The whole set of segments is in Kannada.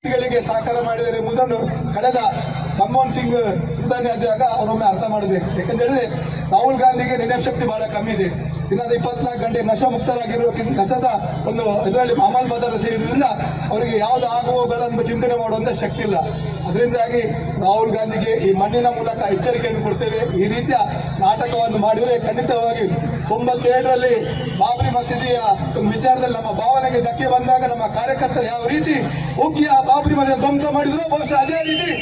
ಗಳಿಗೆ ಸಹಕಾರ ಮಾಡಿದರೆ ಎಂಬುದನ್ನು ಕಳೆದ ಮನಮೋಹನ್ ಸಿಂಗ್ ಪ್ರಧಾನಿ ಆದಾಗ ಅವರೊಮ್ಮೆ ಅರ್ಥ ಮಾಡಬೇಕು. ಯಾಕಂದ್ರೆ ರಾಹುಲ್ ಗಾಂಧಿಗೆ ನೆನಪು ಬಹಳ ಕಮ್ಮಿ ಇದೆ. ದಿನದ 24 ಗಂಟೆ ನಶಾ ಮುಕ್ತರಾಗಿರುವ ನಶದ ಒಂದು ಇದರಲ್ಲಿ ಅಮಲ್ ಬದಲ ಸೇರಿದ್ರಿಂದ ಅವರಿಗೆ ಯಾವ್ದು ಆಗುವಗಳ ಚಿಂತನೆ ಮಾಡುವಂತ ಶಕ್ತಿ ಇಲ್ಲ. ಅದರಿಂದಾಗಿ ರಾಹುಲ್ ಗಾಂಧಿಗೆ ಈ ಮಣ್ಣಿನ ಮೂಲಕ ಎಚ್ಚರಿಕೆಯನ್ನು ಕೊಡ್ತೇವೆ. ಈ ರೀತಿಯ ನಾಟಕವನ್ನು ಮಾಡಿದರೆ ಖಂಡಿತವಾಗಿ 97ರಲ್ಲಿ ಬಾಬ್ರಿ ಮಸೀದಿಯ ಒಂದು ವಿಚಾರದಲ್ಲಿ ನಮ್ಮ ಭಾವನೆಗೆ ಧಕ್ಕೆ ಬಂದಾಗ ನಮ್ಮ ಕಾರ್ಯಕರ್ತರು ಯಾವ ರೀತಿ ಹೋಗಿ ಆ ಬಾಬ್ರಿ ಮಸೀದಿ ಧ್ವಂಸ ಮಾಡಿದ್ರು, ಬಹುಶಃ ಅದೇ ರೀತಿ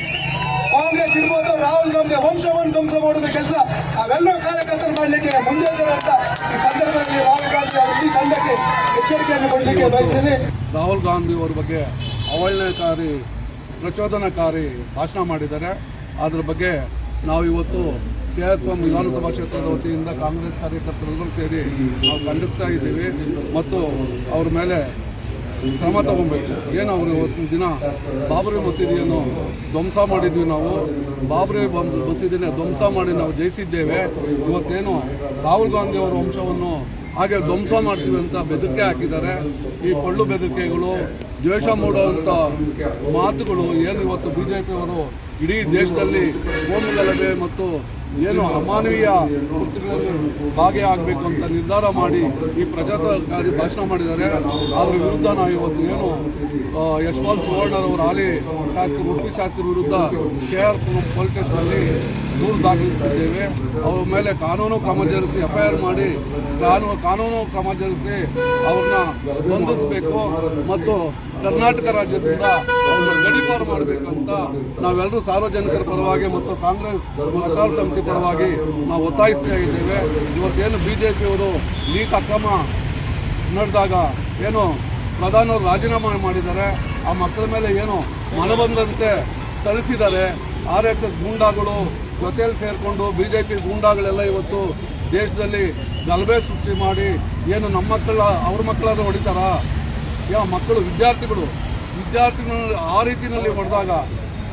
ಕಾಂಗ್ರೆಸ್ ಇರ್ಬೋದು, ರಾಹುಲ್ ಗಾಂಧಿ ವಂಶವನ್ನು ಧ್ವಂಸ ಮಾಡುವ ಕೆಲಸ ನಾವೆಲ್ಲರೂ ಕಾರ್ಯಕರ್ತರು ಮಾಡಲಿಕ್ಕೆ ಮುಂದೆ ಅಂತ ಈ ಸಂದರ್ಭದಲ್ಲಿ ರಾಹುಲ್ ಗಾಂಧಿ ಅವರು ಈ ತಂಡಕ್ಕೆ ಎಚ್ಚರಿಕೆಯನ್ನು ಕೊಡಲಿಕ್ಕೆ ಬಯಸ್ತೇನೆ. ರಾಹುಲ್ ಗಾಂಧಿ ಅವರ ಬಗ್ಗೆ ಅವಹೇಳನಕಾರಿ ಪ್ರಚೋದನಕಾರಿ ಭಾಷಣ ಮಾಡಿದ್ದಾರೆ. ಅದರ ಬಗ್ಗೆ ನಾವು ಇವತ್ತು KRPುರಂ ವಿಧಾನಸಭಾ ಕ್ಷೇತ್ರದ ವತಿಯಿಂದ ಕಾಂಗ್ರೆಸ್ ಕಾರ್ಯಕರ್ತರೆಲ್ಲರೂ ಸೇರಿ ನಾವು ಖಂಡಿಸ್ತಾ ಇದ್ದೀವಿ ಮತ್ತು ಅವ್ರ ಮೇಲೆ ಕ್ರಮ ತಗೊಬೇಕು. ಏನು ಅವರು ಇವತ್ತಿನ ದಿನ ಬಾಬ್ರಿ ಮಸೀದಿಯನ್ನು ಧ್ವಂಸ ಮಾಡಿದ್ವಿ. ನಾವು ಬಾಬ್ರಿ ಮಸೀದಿನ ಧ್ವಂಸ ಮಾಡಿ ನಾವು ಜಯಿಸಿದ್ದೇವೆ. ಇವತ್ತೇನು ರಾಹುಲ್ ಗಾಂಧಿ ಅವರ ವಂಶವನ್ನು ಹಾಗೆ ಧ್ವಂಸ ಮಾಡ್ತೀವಿ ಅಂತ ಬೆದರಿಕೆ ಹಾಕಿದ್ದಾರೆ. ಈ ಪೊಳ್ಳು ಬೆದರಿಕೆಗಳು, ದ್ವೇಷ ಮೂಡುವಂಥ ಮಾತುಗಳು ಏನು ಇವತ್ತು BJPಯವರು ಇಡೀ ದೇಶದಲ್ಲಿ ಕೋಮುಗಲಭೆ ಮತ್ತು ಏನು ಅಮಾನವೀಯ ಕೃತ್ಯಗಳಲ್ಲಿ ಭಾಗಿಯಾಗಬೇಕು ಅಂತ ನಿರ್ಧಾರ ಮಾಡಿ ಈ ಪ್ರಜಾತಂತ್ರಕಾರಿ ಭಾಷಣ ಮಾಡಿದ್ದಾರೆ. ಅದರ ವಿರುದ್ಧ ನಾವು ಇವತ್ತು ಏನು ಯಶಪಾಲ್ ಸುವರ್ಣರವರು ಹಾಲಿ ಶಾಸಕರು, ಉಡುಪಿ ಶಾಸಕರ ವಿರುದ್ಧ KRPುರಂ ಪೊಲೀಸ್ ಸ್ಟೇಷನ್ನಲ್ಲಿ ದೂರು ದಾಖಲಿಸಿದ್ದೇವೆ. ಅವ್ರ ಮೇಲೆ ಕಾನೂನು ಕ್ರಮ ಜರುಗಿಸಿ FIR ಮಾಡಿ ಕಾನೂನು ಕ್ರಮ ಜರುಗಿಸಿ ಅವ್ರನ್ನ ಬಂಧಿಸಬೇಕು ಮತ್ತು ಕರ್ನಾಟಕ ರಾಜ್ಯದಿಂದ ಅವ್ರನ್ನ ಗಡೀಪಾರು ಮಾಡಬೇಕಂತ ನಾವೆಲ್ಲರೂ ಸಾರ್ವಜನಿಕರ ಪರವಾಗಿ ಮತ್ತು ಕಾಂಗ್ರೆಸ್ ಪ್ರಚಾರ ಸಮಿತಿ ಪರವಾಗಿ ನಾವು ಒತ್ತಾಯಿಸ್ತಾ ಇದ್ದೇವೆ. ಇವತ್ತೇನು BJPಯವರು ನೀಟ್ ಅಕ್ರಮ ನಡೆದಾಗ ಏನು ಪ್ರಧಾನವರು ರಾಜೀನಾಮೆ ಮಾಡಿದ್ದಾರೆ, ಆ ಮಕ್ಕಳ ಮೇಲೆ ಏನು ಮನಬಂದಂತೆ ಥಳಿಸಿದ್ದಾರೆ. RSS ಗೂಂಡಾಗಳು ಜೊತೆಯಲ್ಲಿ ಸೇರಿಕೊಂಡು BJP ಗೂಂಡಾಗಳೆಲ್ಲ ಇವತ್ತು ದೇಶದಲ್ಲಿ ಗಲಭೆ ಸೃಷ್ಟಿ ಮಾಡಿ ಏನು ನಮ್ಮ ಮಕ್ಕಳ ಅವ್ರ ಮಕ್ಕಳನ್ನು ಹೊಡಿತಾರ. ಯಾವ ಮಕ್ಕಳು ವಿದ್ಯಾರ್ಥಿಗಳು ಆ ರೀತಿಯಲ್ಲಿ ಹೊಡೆದಾಗ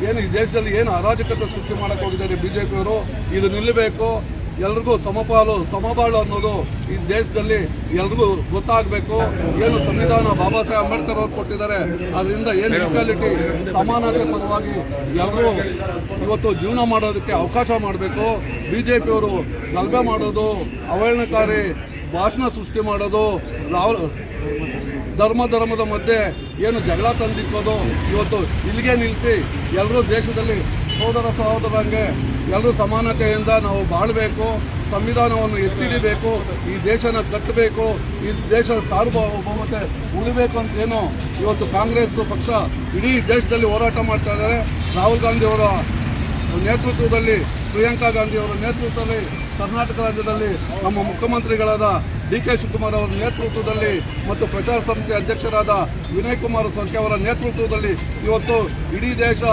ಏನು ಈ ದೇಶದಲ್ಲಿ ಏನು ಅರಾಜಕತೆ ಸೃಷ್ಟಿ ಮಾಡಕ್ಕೆ ಹೋಗಿದ್ದಾರೆ BJPಯವರು. ಇದು ನಿಲ್ಲಬೇಕು. ಎಲ್ರಿಗೂ ಸಮಬಾಳು ಅನ್ನೋದು ಈ ದೇಶದಲ್ಲಿ ಎಲ್ರಿಗೂ ಗೊತ್ತಾಗಬೇಕು. ಏನು ಸಂವಿಧಾನ ಬಾಬಾ ಸಾಹೇಬ್ ಅಂಬೇಡ್ಕರ್ ಅವರು ಕೊಟ್ಟಿದ್ದಾರೆ, ಅದರಿಂದ ಏನು ಈಕ್ವಾಲಿಟಿ ಸಮಾನತೆ ಪರವಾಗಿ ಎಲ್ಲರೂ ಇವತ್ತು ಜೀವನ ಮಾಡೋದಕ್ಕೆ ಅವಕಾಶ ಮಾಡಬೇಕು. BJPಯವರು ಗಲಭೆ ಮಾಡೋದು, ಅವಹೇಳನಕಾರಿ ಭಾಷಣ ಸೃಷ್ಟಿ ಮಾಡೋದು, ಧರ್ಮದ ಮಧ್ಯೆ ಏನು ಜಗಳ ತಂದಿಕ್ಕೋದು ಇವತ್ತು ಇಲ್ಲಿಗೆ ನಿಲ್ಲಿಸಿ ಎಲ್ಲರೂ ದೇಶದಲ್ಲಿ ಸಹೋದರಂಗೆ ಎಲ್ಲರೂ ಸಮಾನತೆಯಿಂದ ನಾವು ಬಾಳಬೇಕು. ಸಂವಿಧಾನವನ್ನು ಎತ್ತಿಡಿಬೇಕು. ಈ ದೇಶನ ಕಟ್ಟಬೇಕು. ಈ ದೇಶದ ಸಾರ್ವಭೌಮತೆ ಉಳಿಬೇಕು ಅಂತ ಏನು ಇವತ್ತು ಕಾಂಗ್ರೆಸ್ ಪಕ್ಷ ಇಡೀ ದೇಶದಲ್ಲಿ ಹೋರಾಟ ಮಾಡ್ತಾ ಇದ್ದಾರೆ. ರಾಹುಲ್ ಗಾಂಧಿ ಅವರ ನೇತೃತ್ವದಲ್ಲಿ, ಪ್ರಿಯಾಂಕಾ ಗಾಂಧಿ ಅವರ ನೇತೃತ್ವದಲ್ಲಿ ಕರ್ನಾಟಕ ರಾಜ್ಯದಲ್ಲಿ ನಮ್ಮ ಮುಖ್ಯಮಂತ್ರಿಗಳಾದ DK ಶಿವಕುಮಾರ್ ಅವರ ನೇತೃತ್ವದಲ್ಲಿ ಮತ್ತು ಪ್ರಚಾರ ಸಮಿತಿ ಅಧ್ಯಕ್ಷರಾದ ವಿನಯ್ ಕುಮಾರ್ ಸೊರಕೆ ಅವರ ನೇತೃತ್ವದಲ್ಲಿ ಇವತ್ತು ಇಡೀ ದೇಶ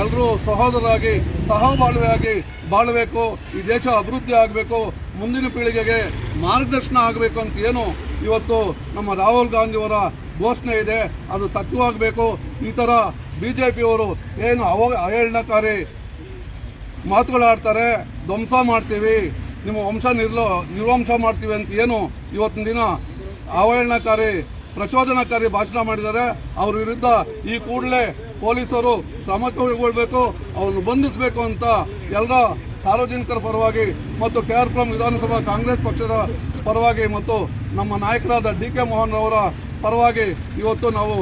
ಎಲ್ಲರೂ ಸಹೋದರರಾಗಿ ಸಹಬಾಳ್ವೆಯಾಗಿ ಬಾಳಬೇಕು. ಈ ದೇಶ ಅಭಿವೃದ್ಧಿ ಆಗಬೇಕು, ಮುಂದಿನ ಪೀಳಿಗೆಗೆ ಮಾರ್ಗದರ್ಶನ ಆಗಬೇಕು ಅಂತ ಏನು ಇವತ್ತು ನಮ್ಮ ರಾಹುಲ್ ಗಾಂಧಿಯವರ ಘೋಷಣೆ ಇದೆ, ಅದು ಸತ್ಯವಾಗಬೇಕು. ಈ ಥರ BJPಯವರು ಏನು ಅವಹೇಳನಕಾರಿ ಮಾತುಗಳಾಡ್ತಾರೆ, ಧ್ವಂಸ ಮಾಡ್ತೀವಿ, ನಿಮ್ಮ ವಂಶ ನಿರ್ವಂಶ ಮಾಡ್ತೀವಿ ಅಂತ ಏನು ಇವತ್ತಿನ ದಿನ ಅವಹೇಳನಕಾರಿ ಪ್ರಚೋದನಕಾರಿ ಭಾಷಣ ಮಾಡಿದ್ದಾರೆ. ಅವ್ರ ವಿರುದ್ಧ ಈ ಕೂಡಲೇ ಪೊಲೀಸರು ಕ್ರಮ ಕೈಗೊಳ್ಳಬೇಕು, ಅವ್ರನ್ನು ಬಂಧಿಸಬೇಕು ಅಂತ ಎಲ್ಲ ಸಾರ್ವಜನಿಕರ ಪರವಾಗಿ ಮತ್ತು KRPುರಂ ವಿಧಾನಸಭಾ ಕಾಂಗ್ರೆಸ್ ಪಕ್ಷದ ಪರವಾಗಿ ಮತ್ತು ನಮ್ಮ ನಾಯಕರಾದ DK ಮೋಹನ್ ರವರ ಪರವಾಗಿ ಇವತ್ತು ನಾವು